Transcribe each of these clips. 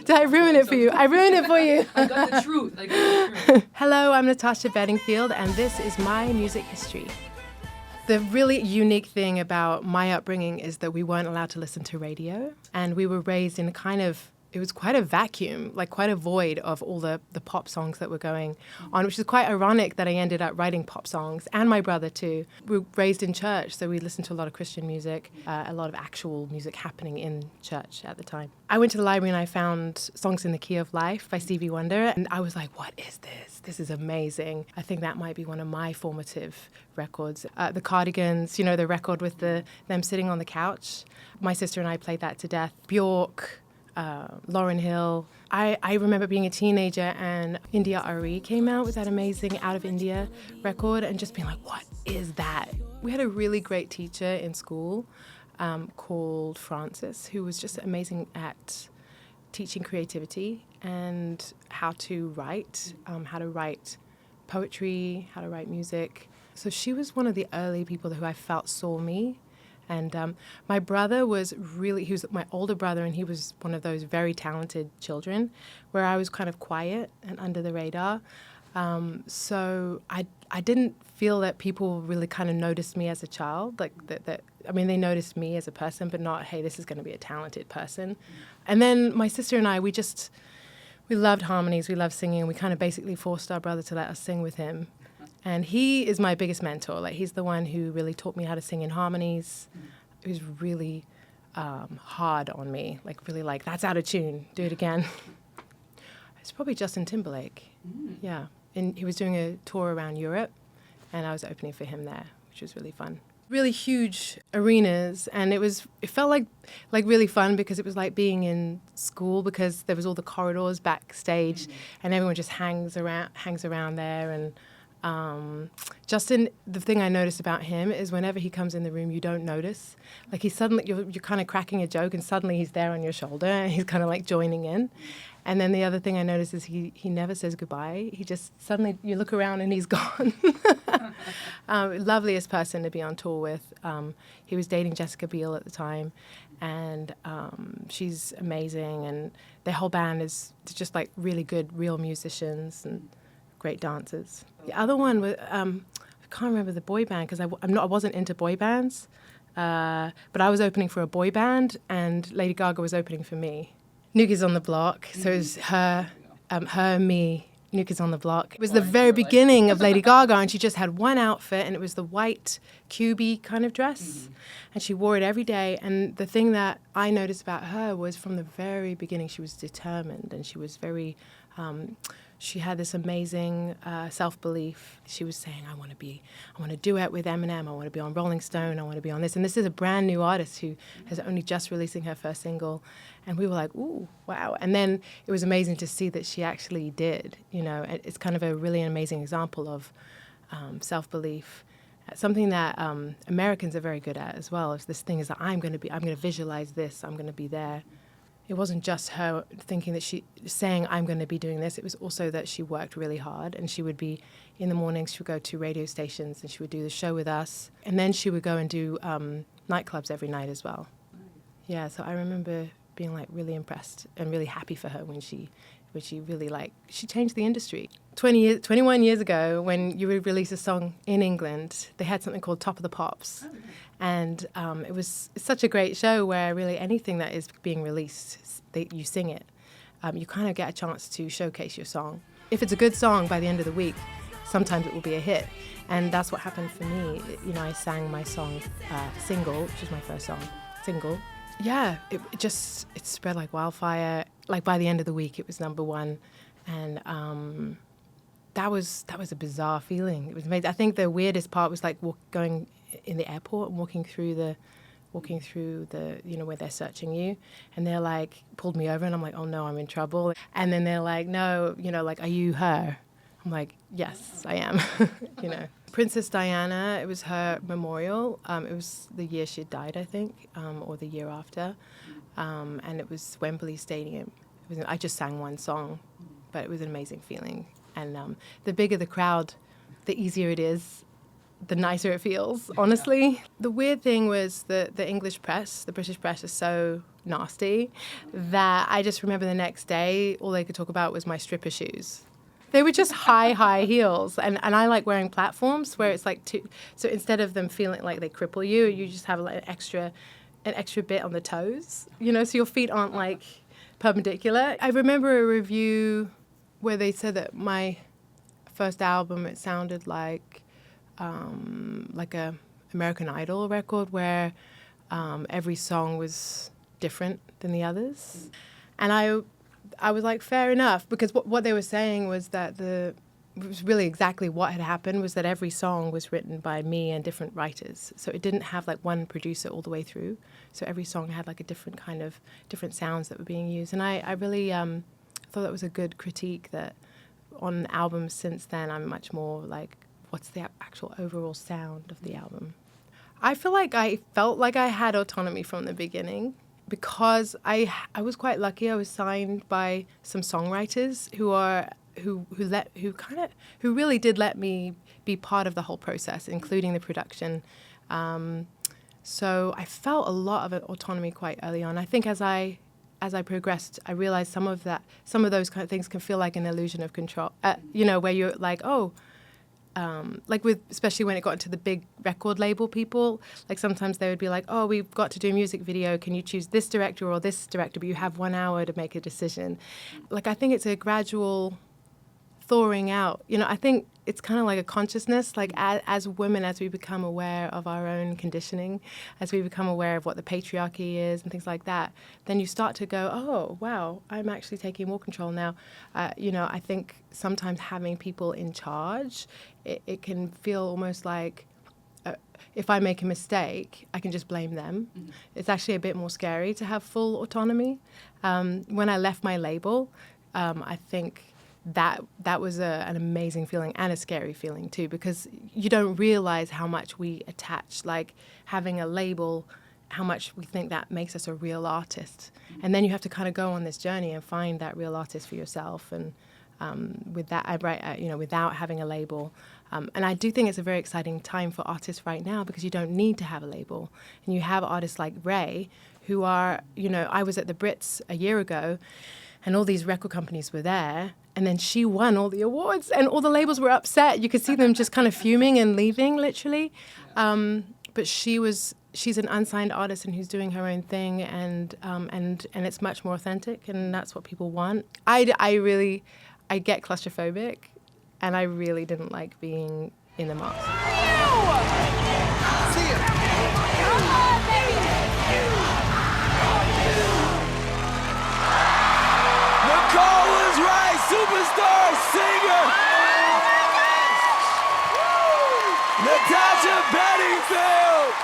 Did I ruin it for you? I ruined it for you. I got the truth. Hello, I'm Natasha Bedingfield, and this is my music history. The really unique thing about my upbringing is that we weren't allowed to listen to radio, and we were raised in it was quite a vacuum, like quite a void of all the pop songs that were going on, which is quite ironic that I ended up writing pop songs, and my brother too. We were raised in church, so we listened to a lot of Christian music, a lot of actual music happening in church at the time. I went to the library and I found Songs in the Key of Life by Stevie Wonder, and I was like, what is this? This is amazing. I think that might be one of my formative records. The Cardigans, the record with them sitting on the couch. My sister and I played that to death. Bjork, Lauryn Hill. I remember being a teenager and India Arie came out with that amazing Out of India record and just being like, what is that? We had a really great teacher in school called Francis, who was just amazing at teaching creativity and how to write poetry, how to write music. So she was one of the early people who I felt saw me. And my brother he was my older brother, and he was one of those very talented children where I was kind of quiet and under the radar. So I didn't feel that people really kind of noticed me as a child. Like they noticed me as a person, but not, hey, this is going to be a talented person. And then my sister and I, we loved harmonies, we loved singing, and we kind of basically forced our brother to let us sing with him. And he is my biggest mentor. Like, he's the one who really taught me how to sing in harmonies. It was really hard on me. Like, really like, that's out of tune. Do it again. It's probably Justin Timberlake. Yeah. And he was doing a tour around Europe, and I was opening for him there, which was really fun. Really huge arenas, and it felt like really fun because it was like being in school, because there was all the corridors backstage, and everyone just hangs around there. And Justin, the thing I noticed about him is whenever he comes in the room, you don't notice. Like, you're kind of cracking a joke, and suddenly he's there on your shoulder, and he's kind of like joining in. And then the other thing I noticed is he never says goodbye. He just suddenly, you look around and he's gone. Loveliest person to be on tour with. He was dating Jessica Biel at the time, and she's amazing. And their whole band is just like really good, real musicians and great dancers. The other one was, I can't remember the boy band because I wasn't into boy bands, but I was opening for a boy band, and Lady Gaga was opening for me. New Kids on the Block, so it was her, me, New Kids on the Block. It was the very beginning of Lady Gaga, and she just had one outfit, and it was the white cubey kind of dress, and she wore it every day. And the thing that I noticed about her was from the very beginning, she was determined, and she was very... she had this amazing self-belief. She was saying, I want to duet with Eminem, I want to be on Rolling Stone, I want to be on this. And this is a brand new artist who has only just releasing her first single. And we were like, ooh, wow. And then it was amazing to see that she actually did. It's kind of a really amazing example of self-belief. Something that Americans are very good at as well, is this thing is that I'm going to visualize this, I'm going to be there. It wasn't just her thinking that saying, I'm going to be doing this. It was also that she worked really hard, and she would be, in the mornings, she would go to radio stations and she would do the show with us. And then she would go and do nightclubs every night as well. Yeah, so I remember being like really impressed and really happy for her when she really she changed the industry. 21 years ago, when you would release a song in England, they had something called Top of the Pops. Oh, okay. And it's such a great show where really anything that is being released, you sing it. You kind of get a chance to showcase your song. If it's a good song, by the end of the week, sometimes it will be a hit. And that's what happened for me. I sang my song Single, which was my first song, Single. Yeah, it spread like wildfire. Like by the end of the week, it was number one. And that was a bizarre feeling. It was amazing. I think the weirdest part was like going in the airport and walking through the where they're searching you, and they're like pulled me over, and I'm like, oh no, I'm in trouble. And then they're like, no, like, are you her? I'm like, yes, I am. Princess Diana, it was her memorial. It was the year she died, I think, or the year after, and it was Wembley Stadium. I just sang one song, but it was an amazing feeling. And the bigger the crowd, the easier it is, the nicer it feels, honestly. The weird thing was the English press, the British press, is so nasty that I just remember the next day, all they could talk about was my stripper shoes. They were just high heels. And I like wearing platforms where it's like so instead of them feeling like they cripple you, you just have like an extra bit on the toes, you know, so your feet aren't like perpendicular. I remember a review where they said that my first album, it sounded like a American Idol record where every song was different than the others. And I was like, fair enough, because what they were saying was that it was really exactly what had happened was that every song was written by me and different writers. So it didn't have like one producer all the way through. So every song had like a different sounds that were being used. And I really thought that was a good critique, that on albums since then, I'm much more like, what's the actual overall sound of the album? I feel like I felt like I had autonomy from the beginning, because I was quite lucky. I was signed by some songwriters who really did let me be part of the whole process, including the production. So I felt a lot of autonomy quite early on. I think as I progressed, I realized some of those kind of things can feel like an illusion of control. Where you're like, especially when it got into the big record label people, like sometimes they would be like, oh, we've got to do a music video. Can you choose this director or this director? But you have 1 hour to make a decision. Like, I think it's a gradual thawing out. You know, I think it's kind of like a consciousness, like as women, as we become aware of our own conditioning, as we become aware of what the patriarchy is and things like that, then you start to go, oh, wow, I'm actually taking more control now. I think sometimes having people in charge, it can feel almost like if I make a mistake, I can just blame them. Mm-hmm. It's actually a bit more scary to have full autonomy. When I left my label, I think that was an amazing feeling and a scary feeling too, because you don't realize how much we attach, like having a label, how much we think that makes us a real artist. And then you have to kind of go on this journey and find that real artist for yourself. And with that, I write, without having a label. And I do think it's a very exciting time for artists right now, because you don't need to have a label. And you have artists like Ray, who are, I was at the Brits a year ago, and all these record companies were there. And then she won all the awards, and all the labels were upset. You could see them just kind of fuming and leaving, literally. But she's an unsigned artist and who's doing her own thing, and it's much more authentic, and that's what people want. I get claustrophobic, and I really didn't like being in the mask. See ya. Nicole was right, superstar singer. Natasha Bedingfield.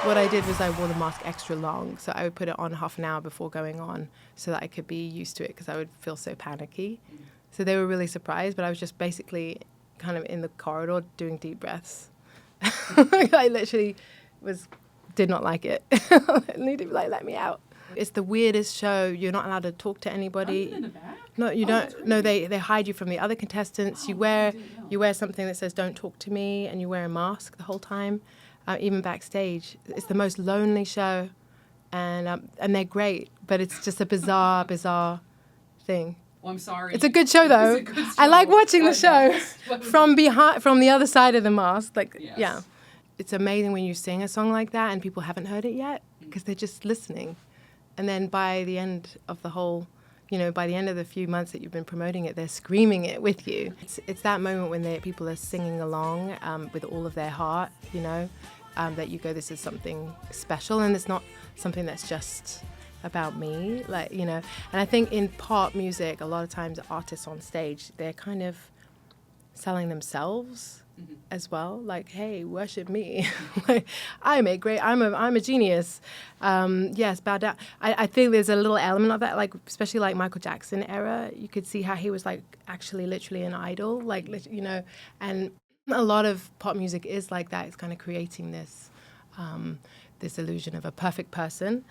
What I did was I wore the mask extra long, so I would put it on half an hour before going on, so that I could be used to it, because I would feel so panicky. So they were really surprised, but I was just basically kind of in the corridor doing deep breaths. I literally did not like it. I needed to be like, let me out. It's the weirdest show. You're not allowed to talk to anybody. In the back? No, you don't. Really? No, they hide you from the other contestants. You wear something that says "Don't talk to me," and you wear a mask the whole time, even backstage. It's the most lonely show, and they're great, but it's just a bizarre thing. Well, I'm sorry. It's a good show, though. It's a good show. I like watching the show from the other side of the mask. Yes. Yeah, it's amazing when you sing a song like that and people haven't heard it yet, because they're just listening. And then by the end of by the end of the few months that you've been promoting it, they're screaming it with you. It's that moment when people are singing along with all of their heart, that you go, this is something special, and it's not something that's just about me, And I think in pop music, a lot of times artists on stage, they're kind of selling themselves. Mm-hmm. As well, like, hey, worship me. I'm a genius. Yes, bow down. I think there's a little element of that, like especially like Michael Jackson era. You could see how he was like actually literally an idol, and a lot of pop music is like that. It's kind of creating this illusion of a perfect person.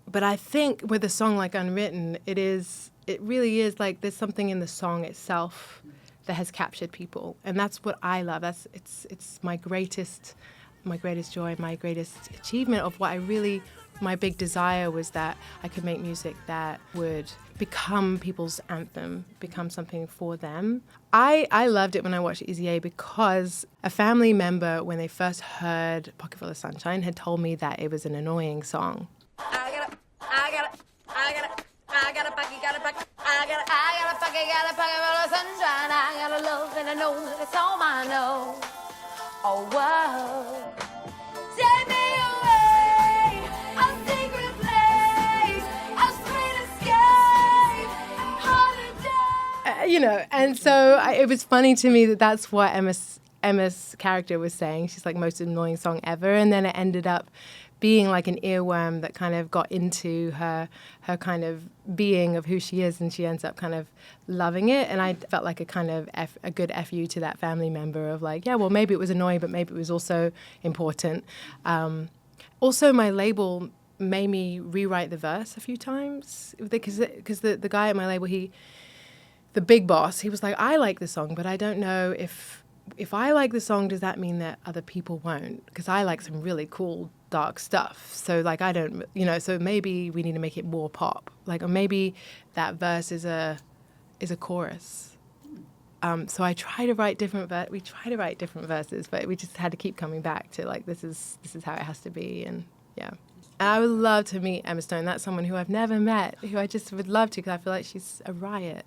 But I think with a song like Unwritten, it really is like there's something in the song itself that has captured people, and that's what I love. It's my greatest joy, my greatest achievement of what I really My big desire was that I could make music that would become people's anthem, become something for them. I loved it when I watched Easy A because a family member, when they first heard Pocketful of Sunshine, had told me that it was an annoying song. I got a pocket full of sunshine. I got a love and I know that it's all I know. Oh, whoa. Take me away, a secret place, a sweet escape, holiday. And so it was funny to me that that's what Emma's character was saying. She's like, most annoying song ever. And then it ended up being like an earworm that kind of got into her kind of being of who she is, and she ends up kind of loving it. And I felt like a kind of a good FU to that family member of like, yeah, well, maybe it was annoying, but maybe it was also important. Also, my label made me rewrite the verse a few times because the guy at my label, the big boss, he was like, I like the song, but I don't know if I like the song, does that mean that other people won't? Because I like some really cool dark stuff. So like I don't, so maybe we need to make it more pop. Like, or maybe that verse is a chorus. So I try to write we try to write different verses, but we just had to keep coming back to like, this is how it has to be. And yeah. And I would love to meet Emma Stone. That's someone who I've never met, who I just would love to, because I feel like she's a riot.